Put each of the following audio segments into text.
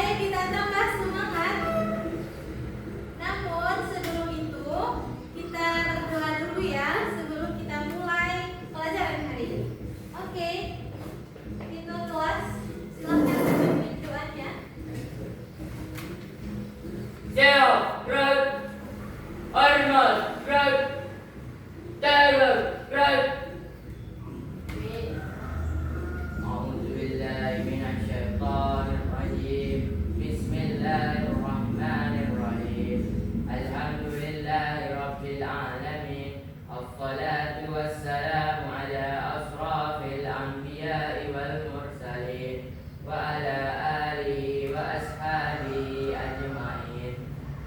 supaya kita tambah semangat. Namun sebelum itu kita berdoa dulu ya sebelum kita mulai pelajaran hari ini. Oke, kita kelas silakan pimpin doanya. Zero, road, almost, road, terror, road. أعوذ بالله من الشيطان الرجيم. بسم الله الرحمن الرحيم. الحمد لله رب العالمين. الصلاة والسلام على أشرف الأنبياء والمرسلين وعلى آله وأصحابه أجمعين.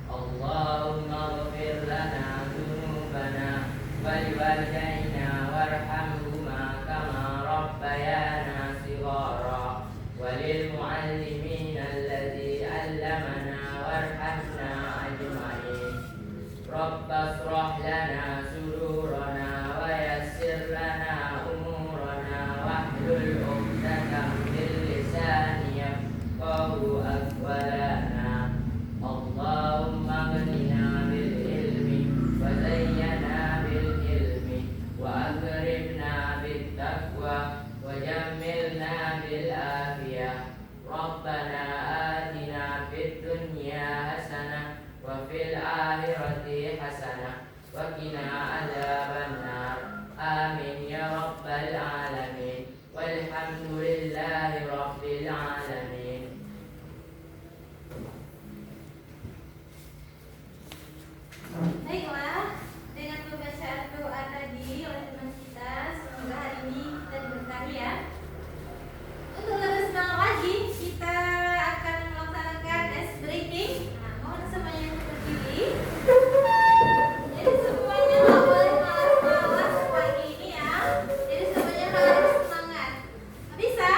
اللهم اغفر لنا ذنوبنا ولوالدينا وارحمهما كما ربيانا صغارا وللمعلمين الذي علمنا وارحمنا أجمعين. رب اشرح لنا صدورنا ويسر لنا أمورنا واحلل عقدة من لساني يفقهوا أقوالنا. اللهم اغننا بالعلم وزينا بالعلم وأكرمنا بالتقوى وجملنا بالعافية. ربنا آتنا في الدنيا حسنة وفي الآخرة حسنة وقنا عذاب النار. آمين يا رب العالمين والحمد لله رب العالمين. Baiklah, dengan pembacaan doa tadi oleh teman kita, semoga hari ini kita diberkahi ya. Untuk lebih semangat lagi, kita akan melaksanakan ice breaking. Nah, mohon semuanya berdiri. Jadi semuanya nggak boleh malas-malas pagi ini ya. Jadi semuanya harus semangat. Bisa?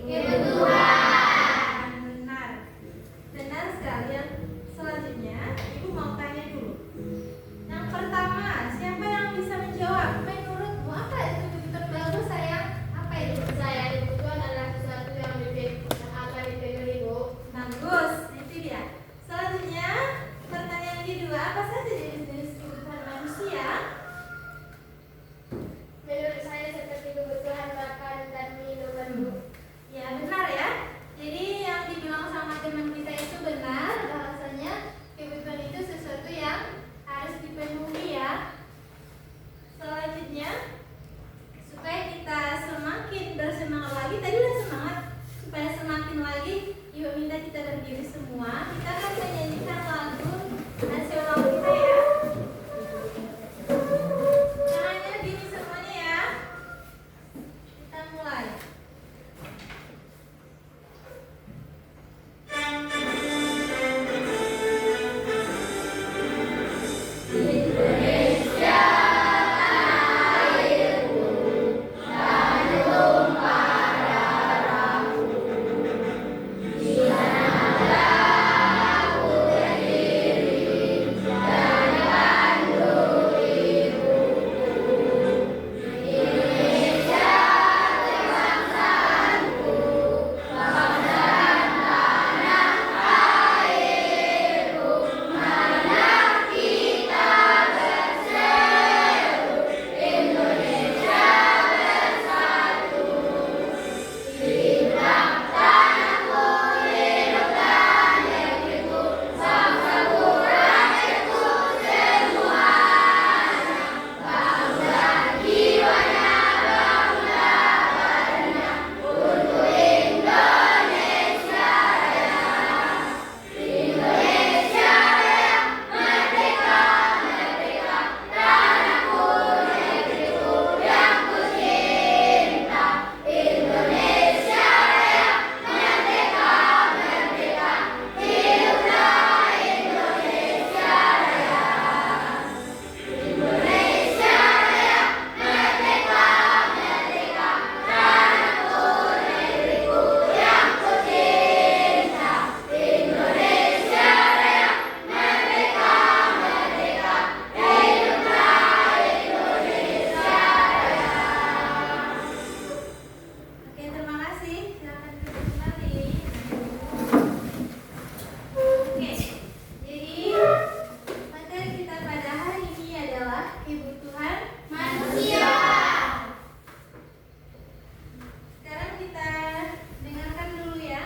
kebutuhan. Benar. Benar sekali. Yang selanjutnya, Ibu mau tanya dulu. Yang pertama, siapa yang bisa menjawab? Menurutmu apa itu kebutuhan bagus, sayang? Apa itu? Saya kebutuhan adalah sesuatu yang akan dipenuhi, Bu. Bagus, itu dia. Selanjutnya, pertanyaan kedua, apa saja jenis-jenis kebutuhan manusia? Menurut saya seperti kebutuhan makan dan minuman, Bu. Ya, benar ya. Jadi yang dibilang sama teman kita itu benar, bahwasanya kebutuhan itu sesuatu yang harus dipenuhi ya. Selanjutnya, supaya kita semakin bersemangat lagi, tadi udah semangat, supaya semakin lagi, Ibu minta kita berdiri semua. Kita akan menyanyikan lagu nasional kita ya. Caranya gini semuanya ya. Kita mulai. Oke, terima kasih. Silakan duduk kembali. Oke, jadi materi kita pada hari ini adalah kebutuhan manusia. Sekarang kita dengarkan dulu ya.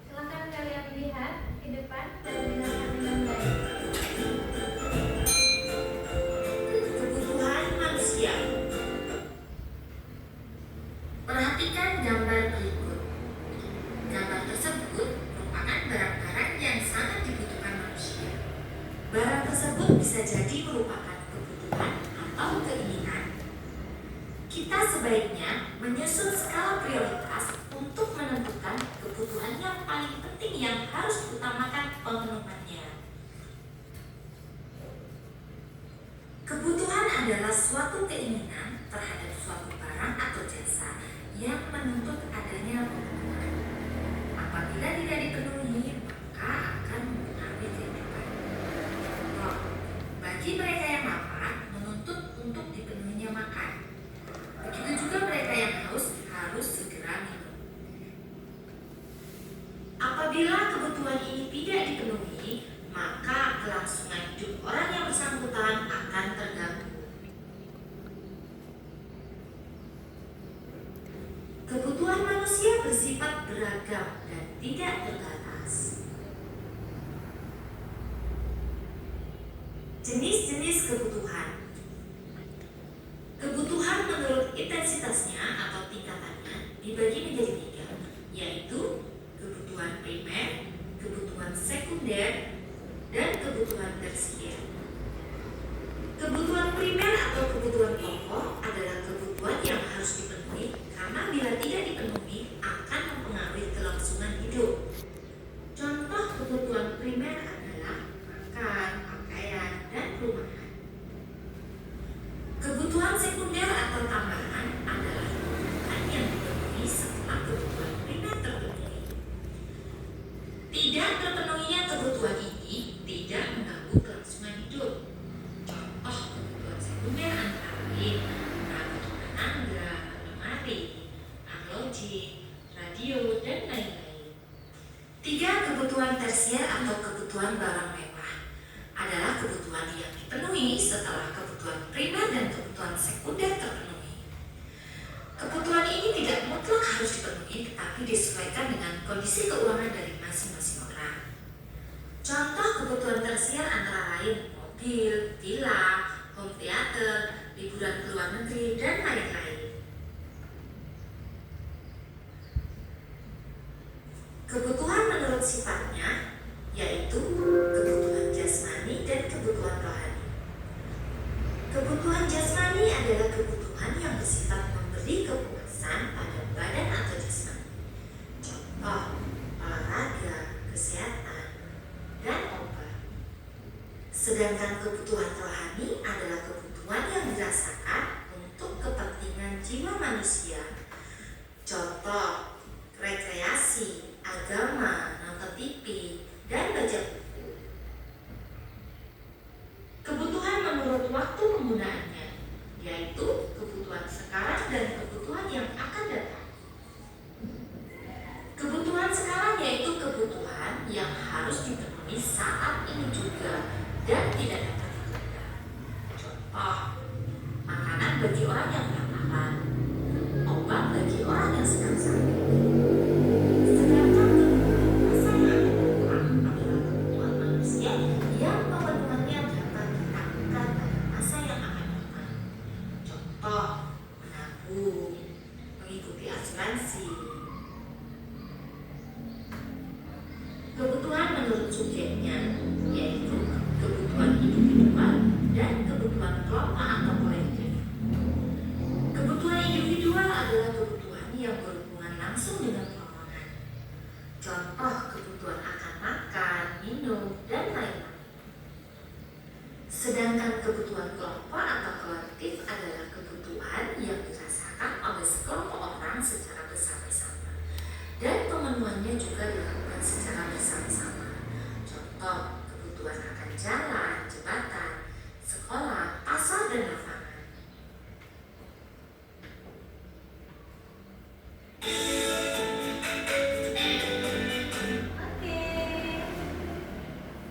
Silakan kalian lihat ke depan dan dengarkan dengan baik. Kebutuhan manusia. Perhatikan gambar berikut. Gambar tersebut merupakan barang-barang yang sangat dibutuhkan manusia. Barang tersebut bisa jadi merupakan kebutuhan atau keinginan. Kita sebaiknya menyusun skala prioritas untuk menentukan kebutuhan yang paling penting yang harus diutamakan pemenuhannya. Kebutuhan adalah suatu keinginan terhadap suatu barang atau jasa yang menuntut adanya pemenuhan. Apabila tidak dipenuhi, maka akan mempengaruhi kehidupan. Contoh, bagi mereka yang lapar, menuntut untuk dipenuhinya makan. Begitu juga mereka yang haus harus segera minum. Apabila kebutuhan ini tidak dipenuhi, maka kelangsungan hidup orang yang bersangkutan akan terganggu. Kebutuhan manusia bersifat beragam dan tidak terbatas. Jenis-jenis kebutuhan. Kebutuhan menurut intensitasnya atau tingkatannya dibagi menjadi 3, yaitu kebutuhan primer, kebutuhan sekunder, dan kebutuhan tersier. Kebutuhan primer atau kebutuhan pokok adalah kebutuhan yang harus dipenuhi karena bila tidak dipenuhi akan mempengaruhi kelangsungan hidup. Contoh kebutuhan primer adalah makan, pakaian, dan perumahan. Kebutuhan sekunder atau tambahan adalah kebutuhan yang dipenuhi setelah kebutuhan televisi, radio, dan lain-lain. 3. Kebutuhan tersier atau kebutuhan barang mewah adalah kebutuhan yang dipenuhi setelah kebutuhan primer dan kebutuhan sekunder terpenuhi. Kebutuhan ini tidak mutlak harus dipenuhi, tetapi disesuaikan dengan kondisi keuangan dari masing-masing orang. Contoh kebutuhan tersier antara lain mobil, villa, home theater, liburan ke luar negeri, dan lain-lain. Kebutuhan menurut sifatnya yaitu kebutuhan jasmani dan kebutuhan rohani. Kebutuhan jasmani adalah kebutuhan yang bersifat memberi kepuasan pada badan atau jasmani. Contoh, olahraga, kesehatan, dan obat. Sedangkan kebutuhan rohani adalah kebutuhan yang dirasakan untuk kepentingan jiwa manusia. Contoh, rekreasi, agama, nonton TV, dan baca buku. Kebutuhan menurut waktu penggunaannya, yaitu kebutuhan sekarang dan kebutuhan yang akan datang. Kebutuhan sekarang yaitu kebutuhan yang harus dipenuhi saat ini juga dan tidak dapat ditunda. Contoh, makanan bagi orang yang kelaparan, obat bagi orang yang sedang sakit. Sedangkan kebutuhan masa yang datang adalah kebutuhan manusia yang pemenuhannya dapat dilakukan pada masa yang akan datang. Contoh, menabung, mengikuti asuransi. Kebutuhan menurut subjeknya yaitu kebutuhan individual dan kebutuhan kelompok atau kolektif. Kebutuhan individual adalah kebutuhan yang berhubungan langsung dengan keuangan. Contoh kebutuhan akan makan, minum, dan lain-lain. Sedangkan kebutuhan kelompok atau kolektif adalah kebutuhan yang dirasakan oleh sekelompok orang secara bersama-sama dan pemenuhannya juga dilakukan secara bersama-sama. Contoh, kebutuhan akan jalan, jembatan, sekolah, pasar, dan lapangan. Oke.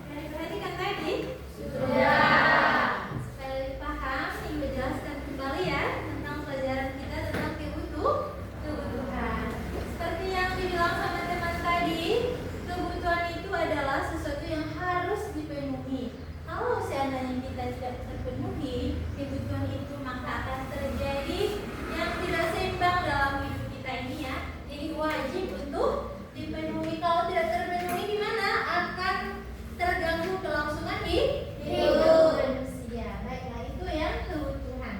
Dari perhatikan tadi? Sudah. Supaya lebih paham, ingin menjelaskan kembali ya tentang pelajaran kita tentang kebutuhan. Seperti yang dibilang sama teman tadi, kebutuhan itu adalah sesuatu yang harus dipenuhi. Kalau seandainya kita tidak terpenuhi kebutuhan itu, maka akan terjadi yang tidak seimbang dalam hidup kita ini ya. Jadi wajib untuk dipenuhi. Kalau tidak terpenuhi gimana? Akan terganggu kelangsungan hidup manusia. Baiklah, itu yang kebutuhan.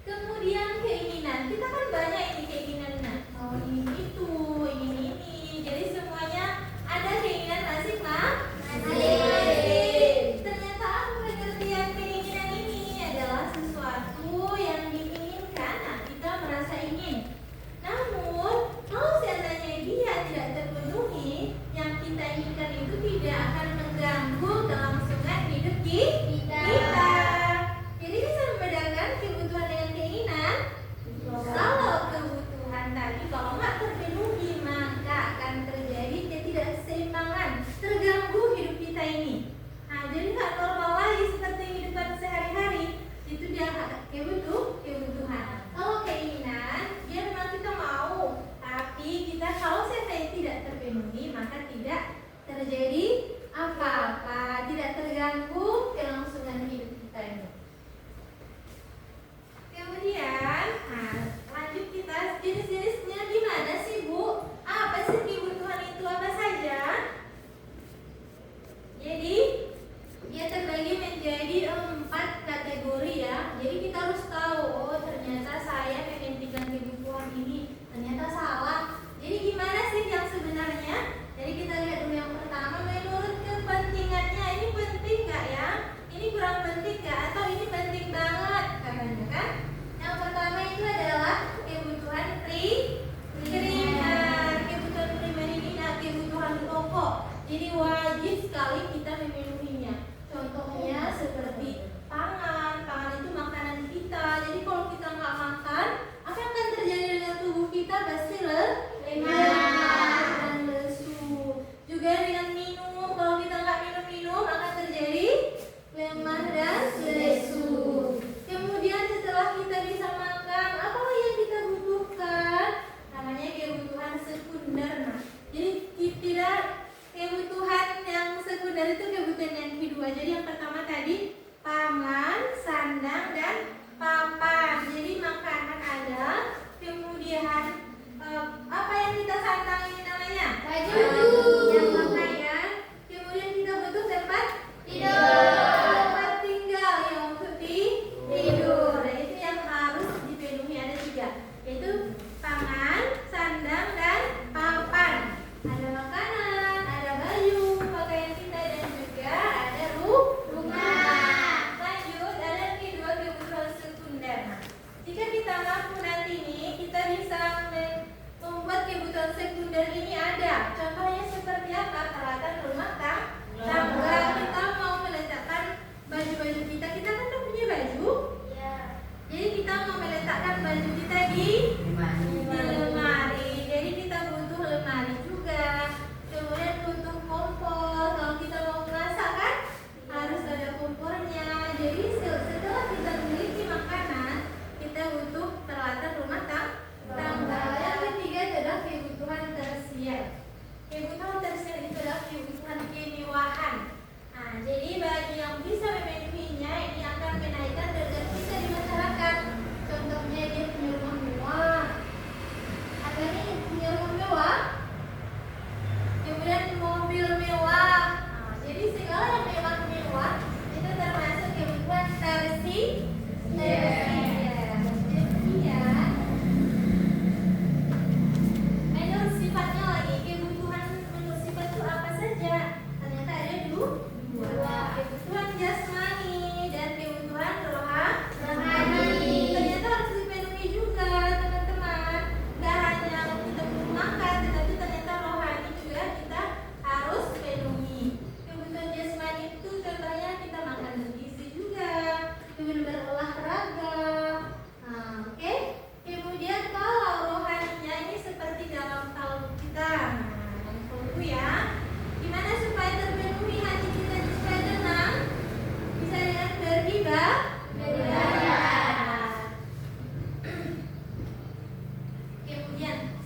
Kemudian keinginan. Kita kan banyak ini keinginannya. Mau ingin itu, ingin ini. Jadi semuanya ada keinginan masing-masing. Ternyata pengertian keinginan ini adalah sesuatu yang diinginkan. Nah, kita merasa ingin. Namun, kalau seandainya dia tidak terpenuhi, yang kita inginkan itu tidak akan mengganggu kelangsungan hidup kita. Jadi bisa membedakan kebutuhan dengan keinginan. Kalau kebutuhan tadi kalau nggak terpenuhi, maka akan terjadi ketidakseimbangan, terganggu hidup kita ini. Nah, jadi nggak normal lagi seperti kehidupan sehari-hari. Itu dia kebutuhan. Kalau keinginan, dia memang kita mau, tapi kita kalau saya tidak terpenuhi, maka tidak terjadi apa-apa, tidak terganggu kelangsungan hidup kita ini. Kemudian, nah, lanjut kita jenis-jenisnya gimana?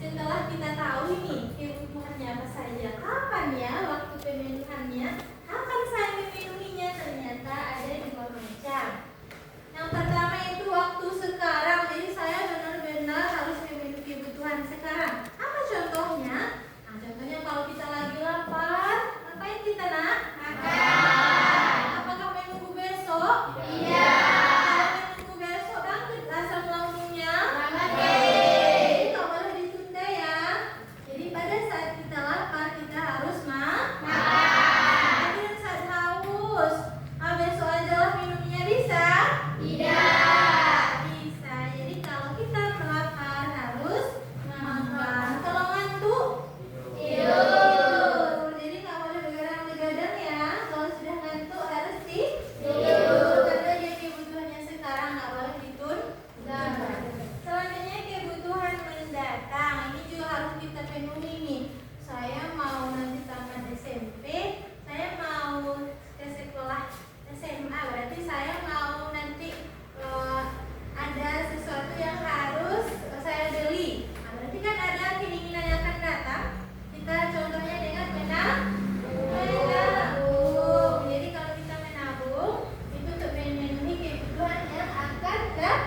setelah kita tahu ini kebutuhannya apa saja, kapan ya waktu pemenuhannya, kapan saya memenuhinya, ternyata ada 2 macam. Yang pertama itu waktu sekarang, jadi saya benar-benar harus memenuhi kebutuhan sekarang. Apa contohnya? Nah, contohnya kalau kita lagi lapar, ngapain kita nak? Makan. Apakah menunggu besok? Iya. Kalau menunggu besok bangkit asam lambungnya. Jadi nggak boleh ditunda ya. Jadi pada saat kita lapar kita harus makan. Tapi saat haus, besok aja lah minumnya bisa? Tidak. Bisa. Jadi kalau kita lapar harus makan. Kalau ngantuk tidur. Jadi nggak boleh begadang-begadang ya. Kalau sudah ngantuk harus tidur. Karena dia kebutuhannya sekarang nggak boleh ditunda. Selanjutnya kebutuhan mendatang. Ini juga harus kita penuhi nih. Saya mau nanti tamat SMP, saya mau ke sekolah SMA, berarti saya mau nanti ada sesuatu yang harus saya beli. Nah, berarti kan ada keinginan yang akan datang. Kita contohnya dengan menabung. Jadi kalau kita menabung itu untuk memenuhi kebutuhan yang akan datang.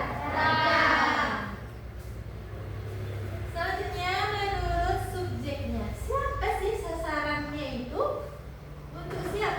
Selanjutnya menurut subjeknya, siapa sih sasarannya itu? Untuk siapa?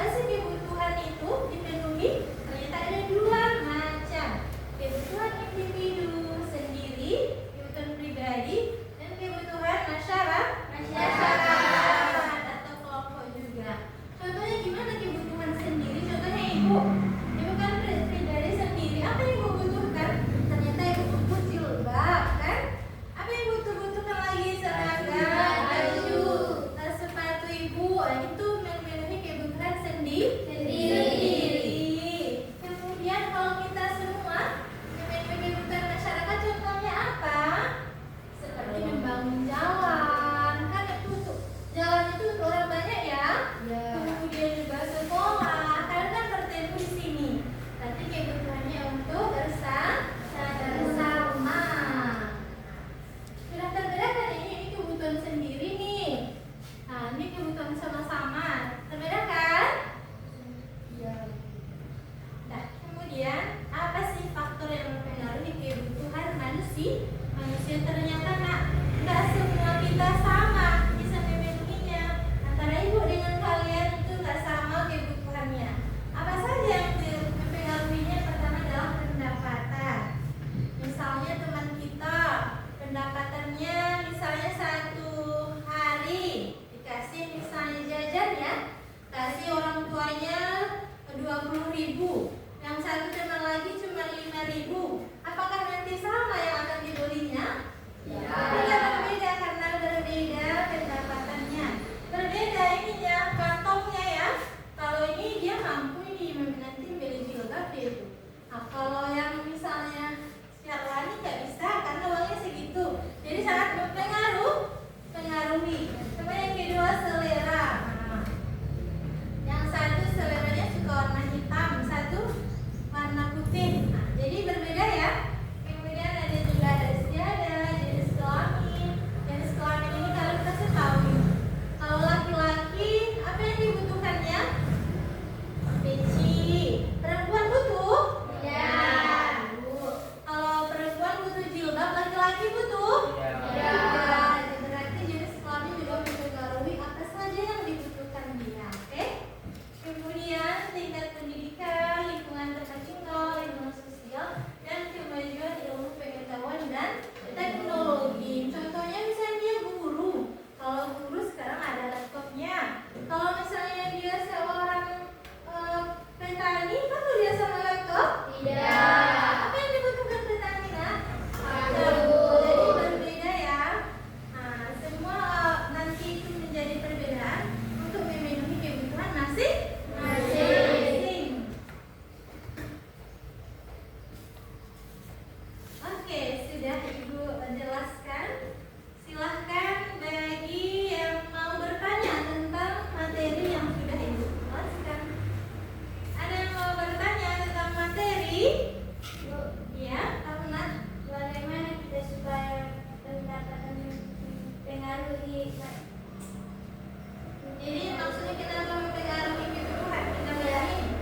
Jadi maksudnya kita akan mempengaruhi kebutuhan kita bayar ini.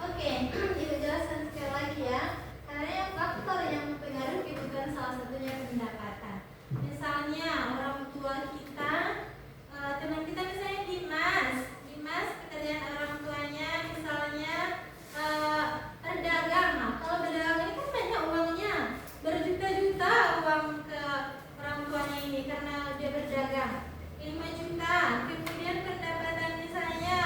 Oke, Ibu jelaskan sekali lagi ya. Karena yang faktor yang mempengaruhi kebutuhan salah satunya pendapatan. Misalnya orang tua kita, teman kita misalnya Dimas pekerjaan orang tuanya misalnya berdagang. Nah, kalau berdagang ini kan banyak uangnya, berjuta-juta uang ke orang tuanya ini karena dia berdagang. 5 juta, kemudian pendapatan misalnya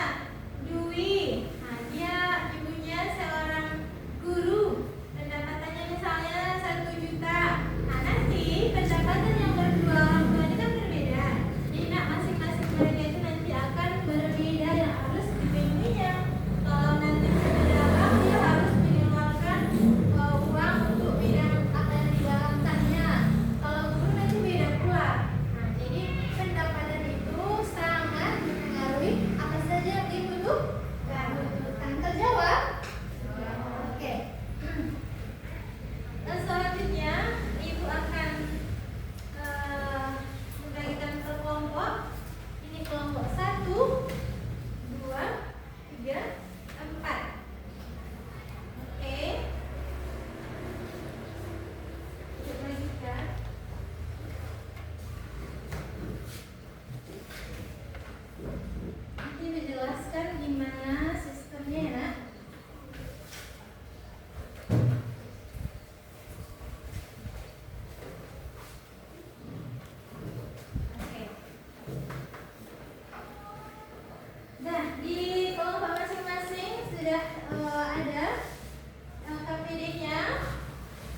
Dwi, nah dia ibunya seorang guru, pendapatannya misalnya 1 juta. Nah nanti pendapatan yang berdua orang tua ini kan berbeda. Jadi nak masing-masing mereka itu nanti akan berbeda yang harus dipenuhinya. Kalau nanti berdagang dia harus mengeluarkan uang untuk bidang apa yang didalamkannya. Kalau guru nanti beda pula. Nah jadi pendapatan itu sangat mempengaruhi apa saja yang dibutuhkan. Terjawab? Oke. Dan selanjutnya Ibu akan membagikan per kelompok. Ini kelompok 1, 2, 3, 4. Oke. Ibu lanjutkan. Nanti dijelaskan gimana sistemnya ya nak. Oke. Nah di kelompok masing-masing sudah ada KPD-nya.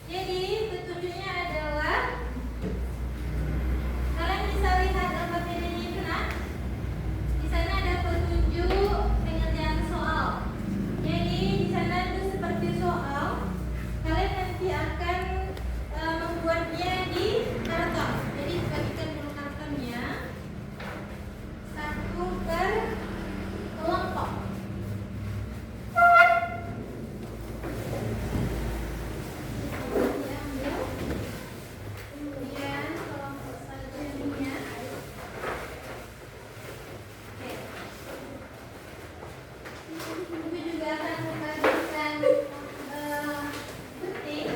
Jadi petunjuknya adalah kalian bisa lihat KPD-nya itu nak. Di sana ada petunjuk pengerjaan soal. Jadi di sana itu seperti soal. Kalian nanti akan membuatnya di karton. Jadi bagikan dulu kartonnya 1 per kelompok. Diambil. Kemudian kelompok selanjutnya. Oke. Ibu juga akan membagikan gunting.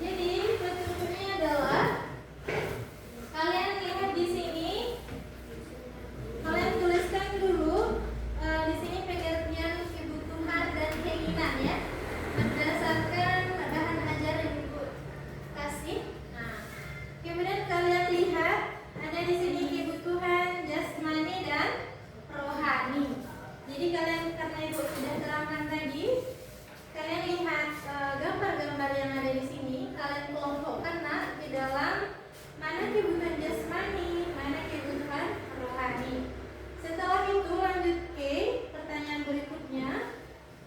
Jadi petunjuknya adalah kalian lihat di sini. Kalian tuliskan dulu di sini pengertian kebutuhan dan keinginan ya, berdasarkan bahan ajar yang Ibu kasih. Nah, kemudian kalian lihat ada di sini kebutuhan jasmani dan rohani. Jadi kalian karena Ibu sudah terangkan tadi, kalian lihat gambar-gambar yang ada di sini. Kalian kelompokkan nak di dalam mana kebutuhan jasmani, mana kebutuhan rohani. Setelah itu lanjut ke pertanyaan berikutnya.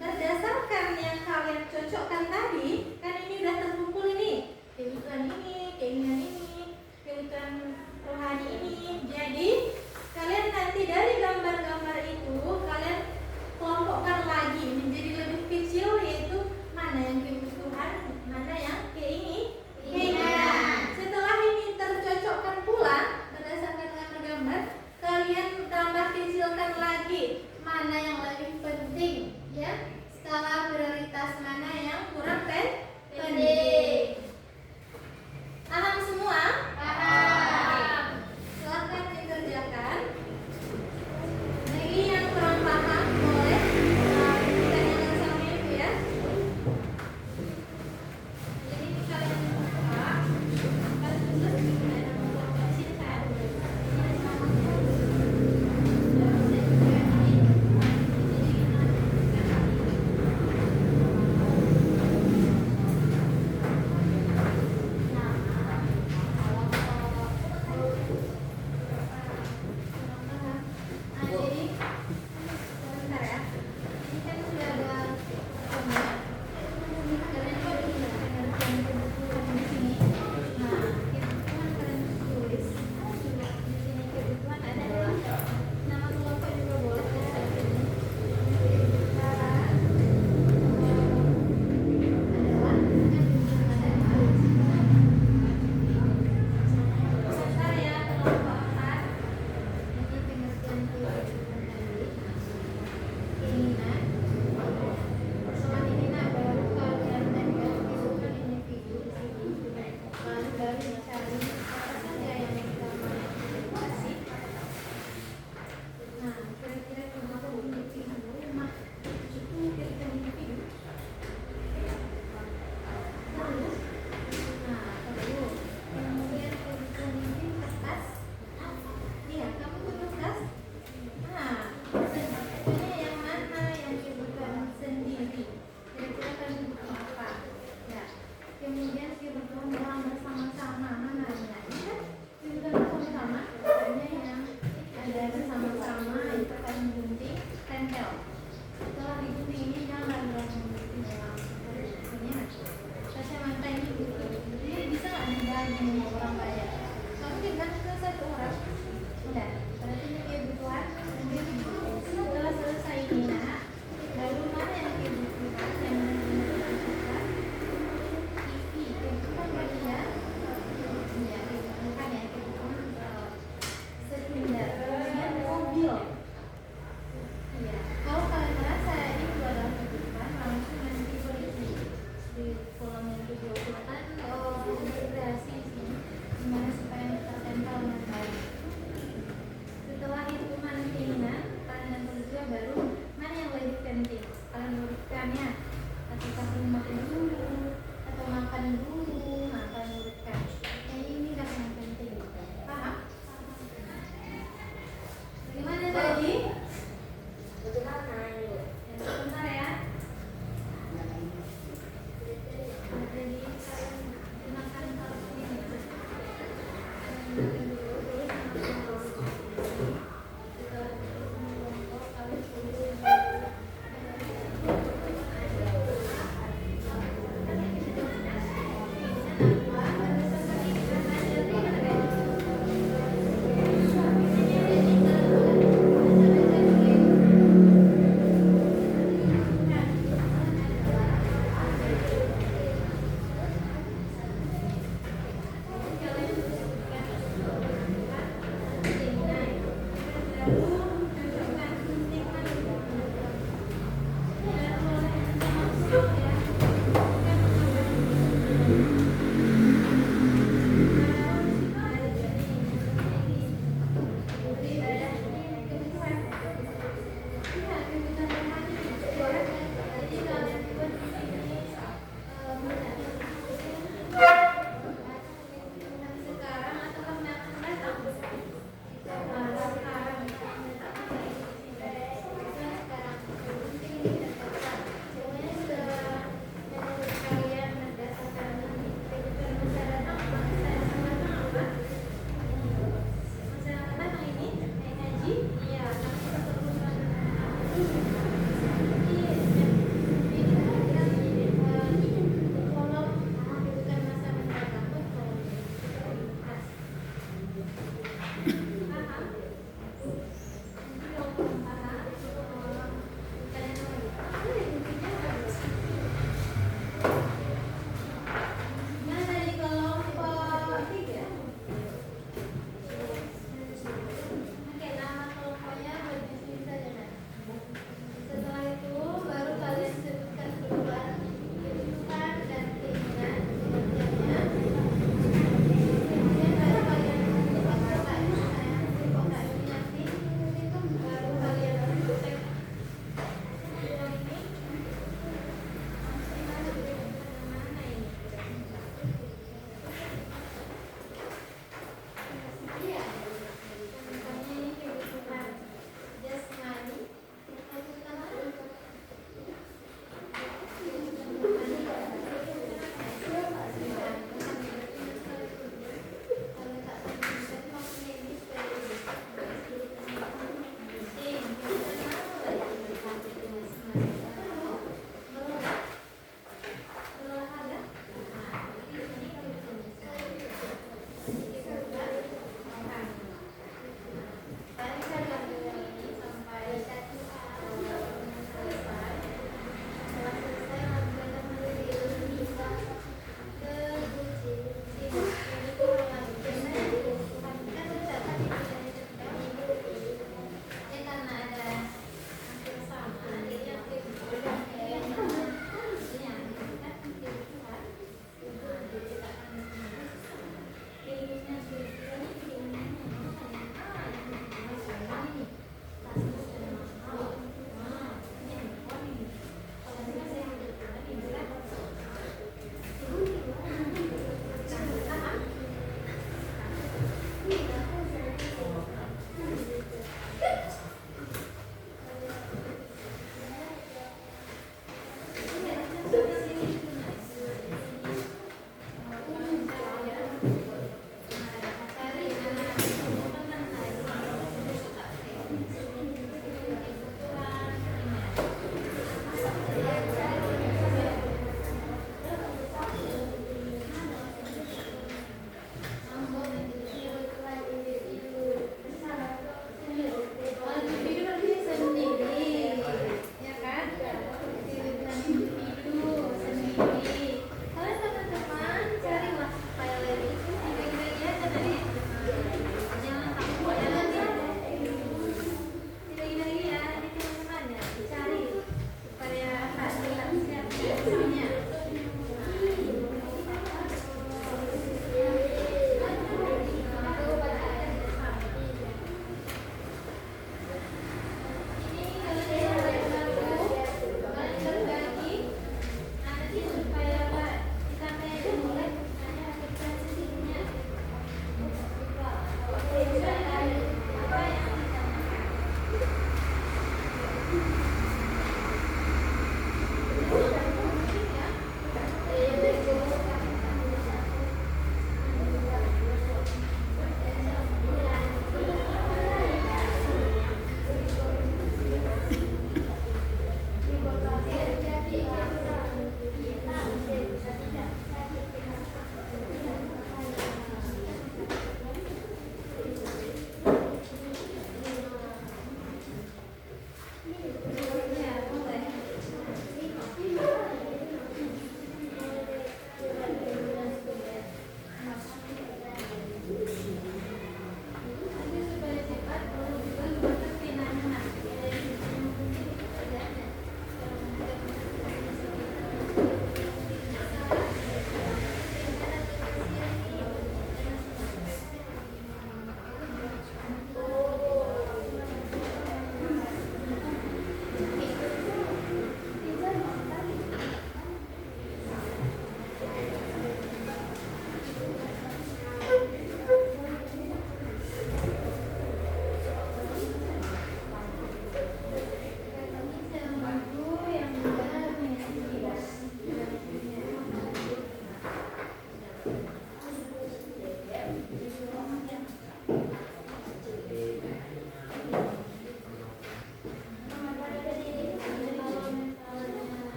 Berdasarkan yang kalian cocokkan tadi, kan ini udah terkumpul ini kebutuhan ini, keinginan ini, kebutuhan rohani ini. Jadi kalian nanti dari gambar-gambar itu kalian kelompokkan lagi menjadi lebih kecil, yaitu mana yang kebutuhan, mana yang keinginan. Setelah ini tercocokkan pula berdasarkan gambar-gambar, kalian tambah kecilkan lagi mana yang lebih penting ya, skala prioritas mana yang kurang penting. Paham semua? mau orang kaya. Nggak mungkin kan itu satu orang. Enggak. Berarti ini kebutuhan. Setelah selesai ini nak, lalu mana yang kebutuhan yang menentukan TV kebutuhan kali ya? Ya kebutuhan ya kebutuhan sekunder. Kemudian mobil. Iya. Kalau kalian merasa itu adalah kebutuhan, langsung nanti beri di kolom yang kedua kan integrasi di sini, gimana supaya tertempel dengan baik. Setelah hitungan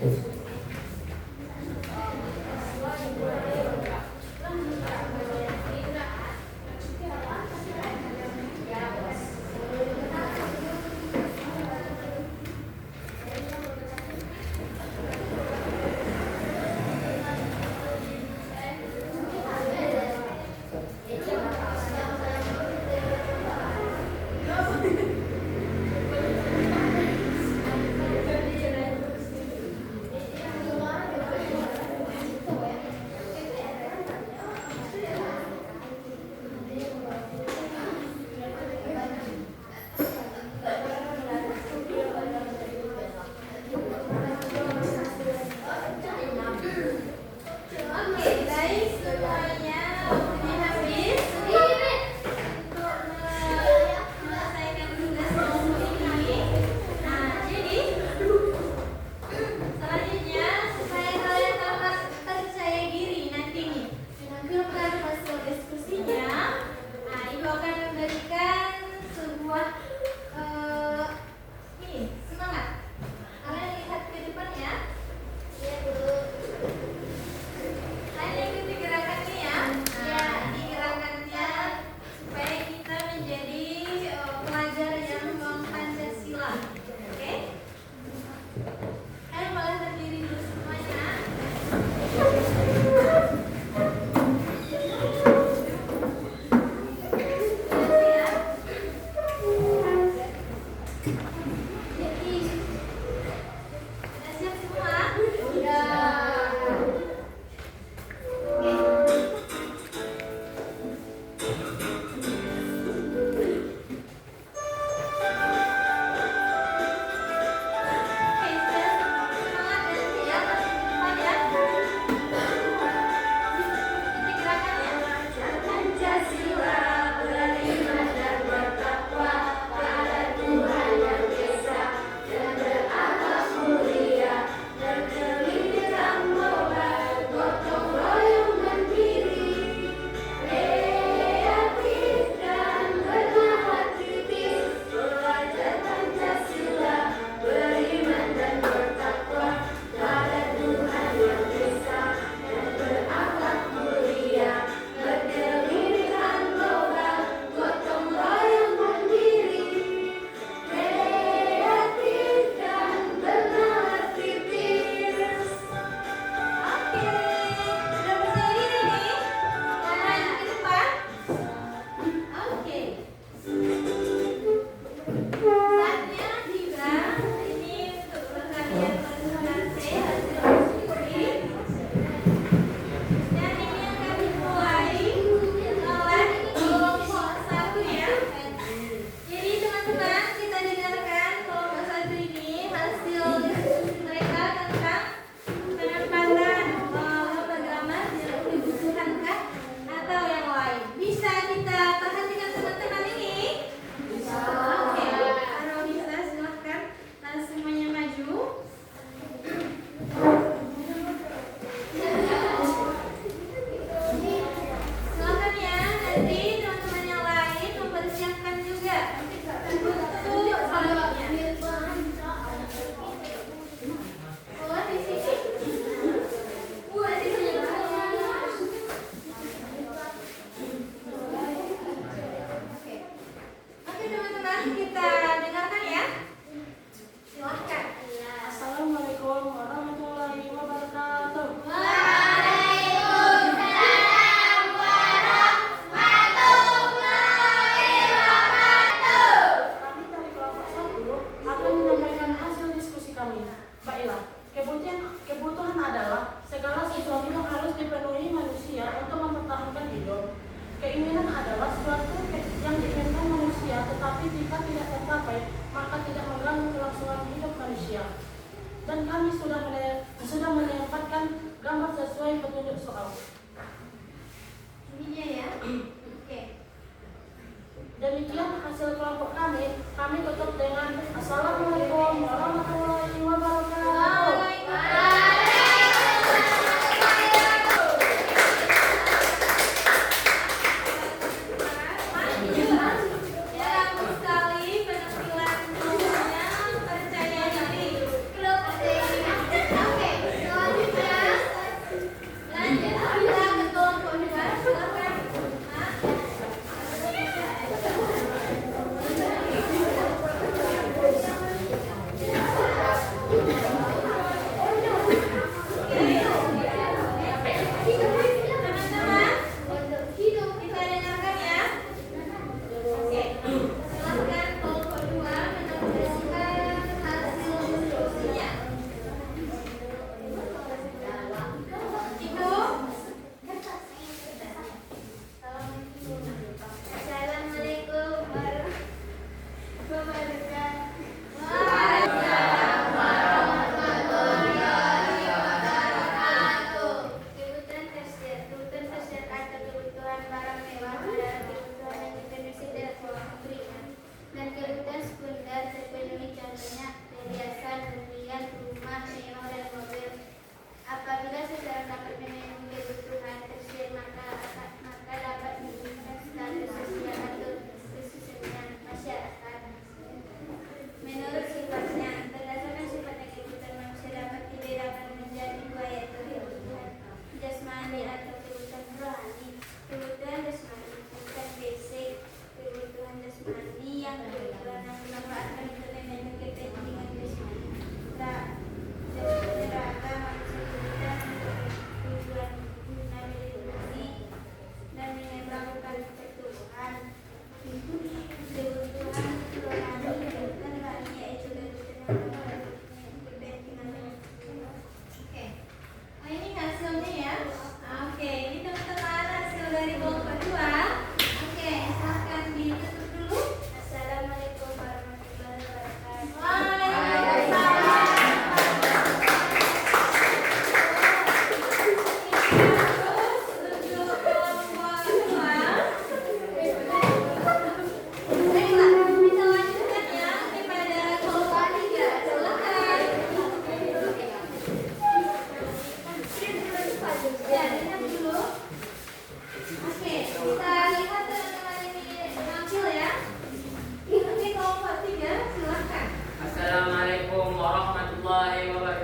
Oke.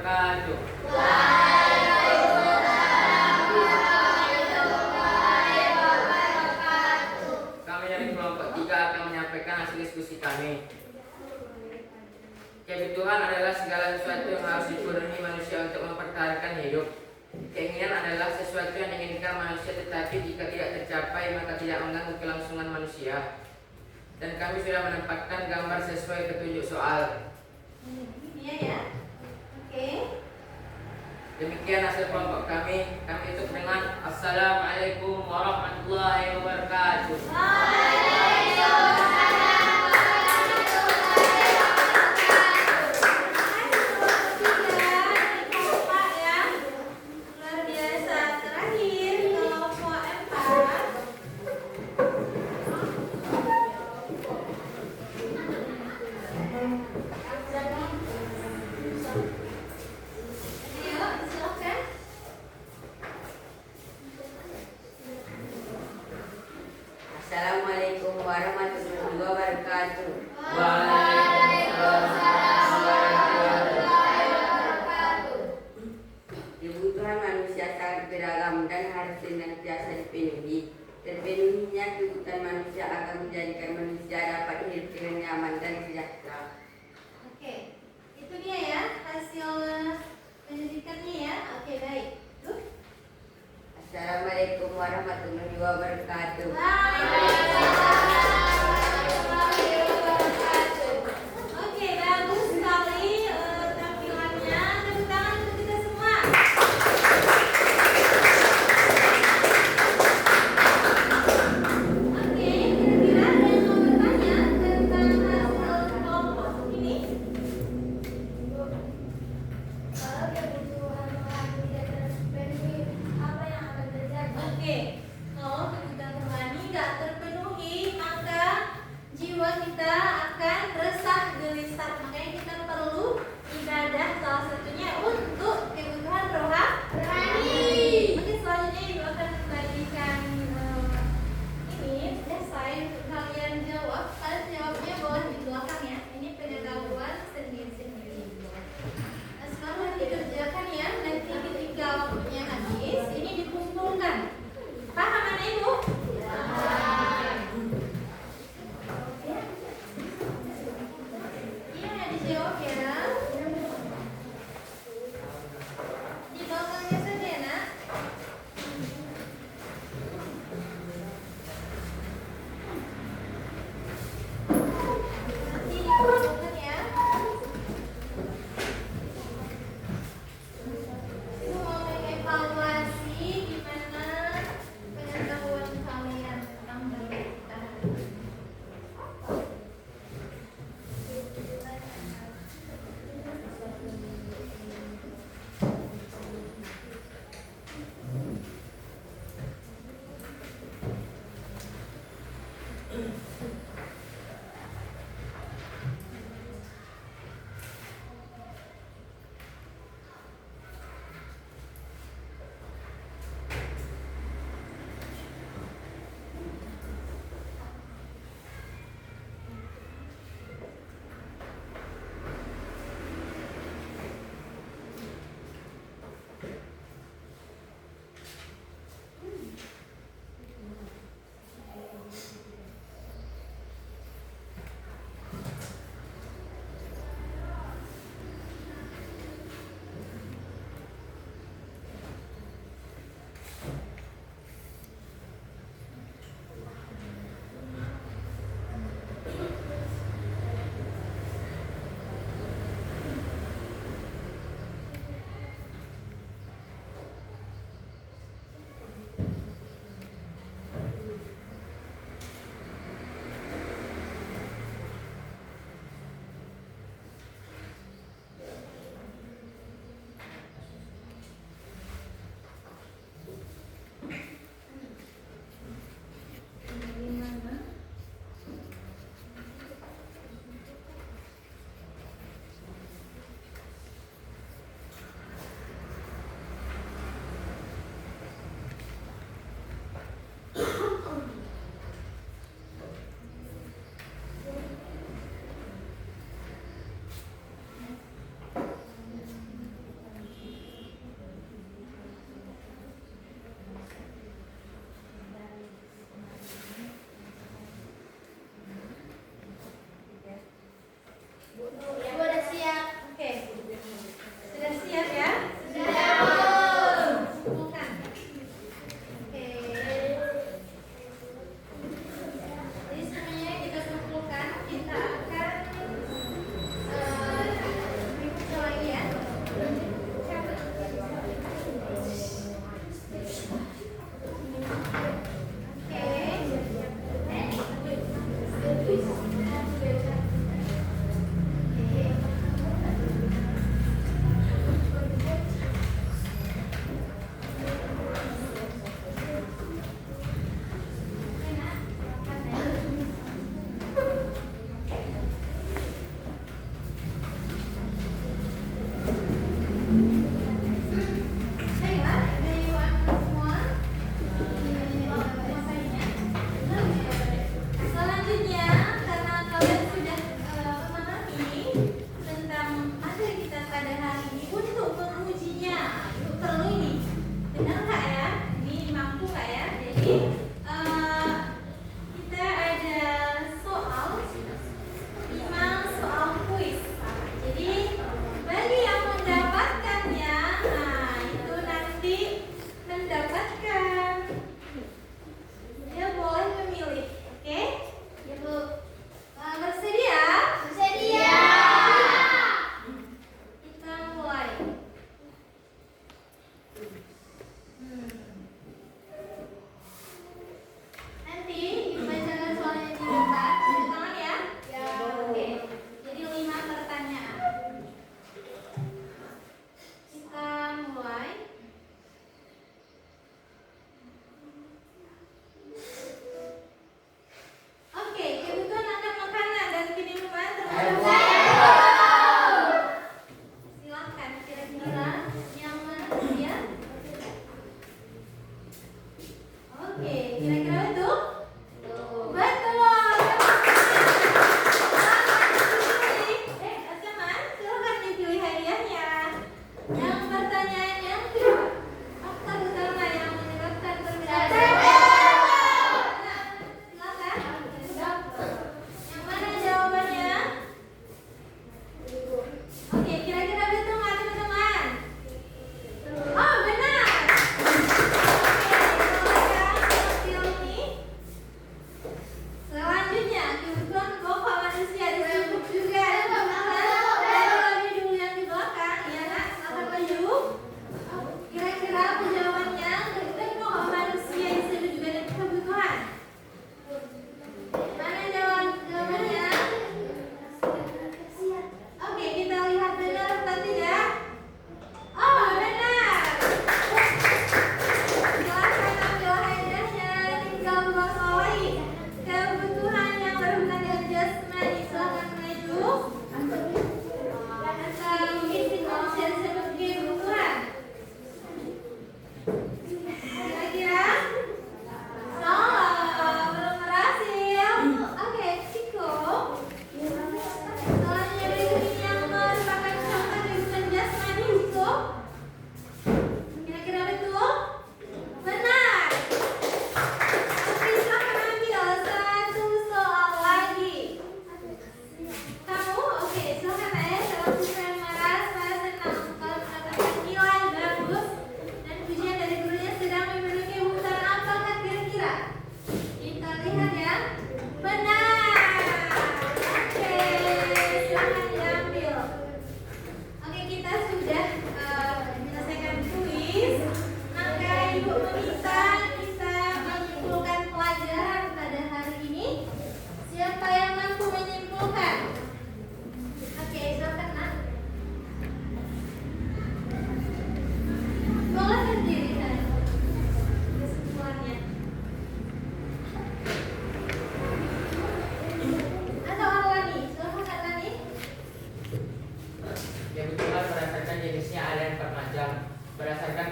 wabarakatuh. Kami dari kelompok 3 akan menyampaikan hasil diskusi kami. Kebutuhan adalah segala sesuatu yang harus dipenuhi manusia untuk mempertahankan hidup. Keinginan adalah sesuatu yang diinginkan manusia, tetapi jika tidak tercapai maka tidak mengganggu kelangsungan manusia. Dan kami sudah menempatkan gambar sesuai petunjuk soal. Ini dia ya. Oke. Demikian hasil kelompok kami. Kami tutup dengan Assalamualaikum warahmatullahi wabarakatuh. Assalamualaikum warahmatullahi wabarakatuh. Waalaikumsalam warahmatullahi wabarakatuh. Kebutuhan manusia sangat beragam dan harus senantiasa dipenuhi. Terpenuhinya kebutuhan manusia akan menjadikan manusia dapat hidup dengan nyaman dan sejahtera. Oke, itu dia ya hasil penyelidikannya ya. Oke, baik. Tuh. Assalamualaikum warahmatullahi wabarakatuh. Oke, bagus sekali tampilannya. Tepuk tangan untuk kita semua. Oke, kira-kira ada yang mau bertanya tentang hasil kelompok ini? Kalau kebutuhan orang tidak terpenuhi, apa yang akan terjadi? Oke, kalau kebutuhan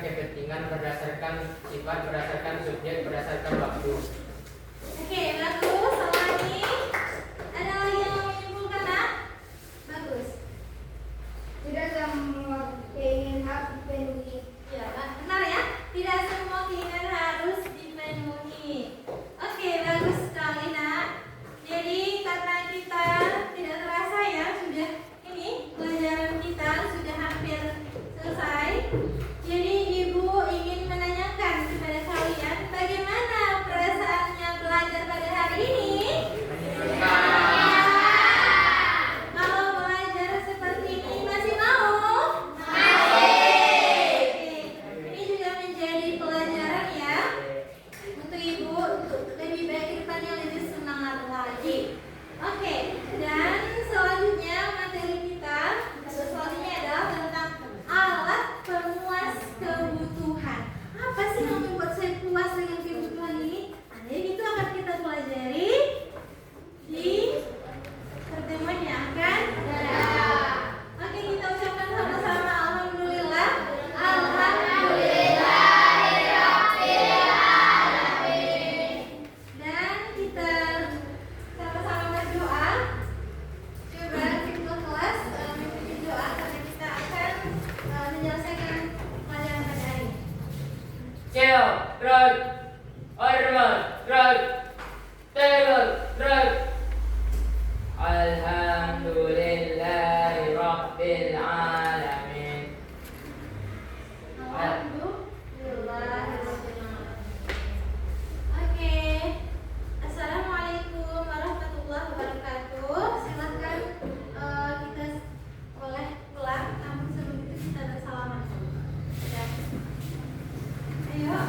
kepentingan berdasarkan sifat, berdasarkan subjek, berdasarkan waktu. Oke, bagus. Salami. Ada lagi yang mau menyimpulkan, Nak? Bagus. Tidak semua keinginan harus dipenuhi. Ya, benar ya. Tidak semua keinginan harus dipenuhi. Oke, bagus sekali, Nak. Jadi karena kita tidak terasa ya, sudah ini pelajaran kita sudah hampir selesai. Jadi Ibu ingin menanyakan kepada kalian bagaimana perasaannya belajar pada hari ini? Kalau belajar seperti ini masih mau? Ini juga menjadi pelajaran ya untuk Ibu untuk lebih baik ke depannya, lebih semangat lagi. Oke, dan selanjutnya materi kita selanjutnya adalah tentang alat pemuas kebutuhan. Apa sih yang membuat saya puas dengan kebutuhan ini? Nah, jadi itu akan kita pelajari di pertemuan yang akan datang. Oke, kita ucapkan sama-sama alhamdulillah. Dan kita sama-sama berdoa. Coba kita kelas mengikuti doa karena kita akan menyelesaikan pelajaran pada hari ini. Ceo, Rod, Orman, Rod, Taylor, Rod. Alhamdulillahi Rabbil Alamin. Oke, assalamualaikum warahmatullahi wabarakatuh. Silakan kita boleh pulang, namun sebelum itu kita bersalaman. Ya. Ayo.